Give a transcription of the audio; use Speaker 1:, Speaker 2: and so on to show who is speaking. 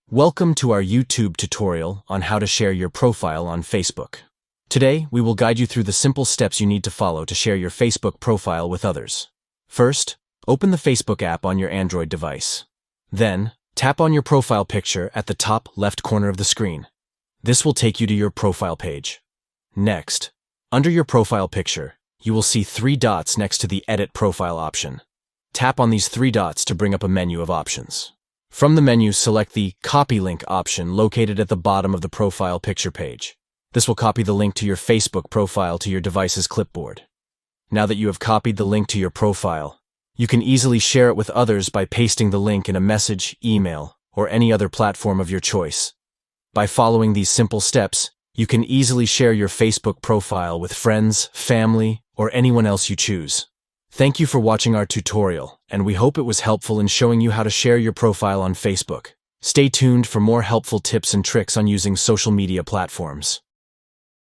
Speaker 1: Welcome to our YouTube tutorial on how to share your profile on Facebook. Today, we will guide you through the simple steps you need to follow to share your Facebook profile with others. First, open the Facebook app on your Android device. Then, tap on your profile picture at the top left corner of the screen. This will take you to your profile page. Next, under your profile picture, you will see 3 dots next to the Edit Profile option. Tap on these 3 dots to bring up a menu of options. From the menu, select the Copy Link option located at the bottom of the profile picture page. This will copy the link to your Facebook profile to your device's clipboard. Now that you have copied the link to your profile, you can easily share it with others by pasting the link in a message, email, or any other platform of your choice. By following these simple steps, you can easily share your Facebook profile with friends, family, or anyone else you choose. Thank you for watching our tutorial, and we hope it was helpful in showing you how to share your profile on Facebook. Stay tuned for more helpful tips and tricks on using social media platforms.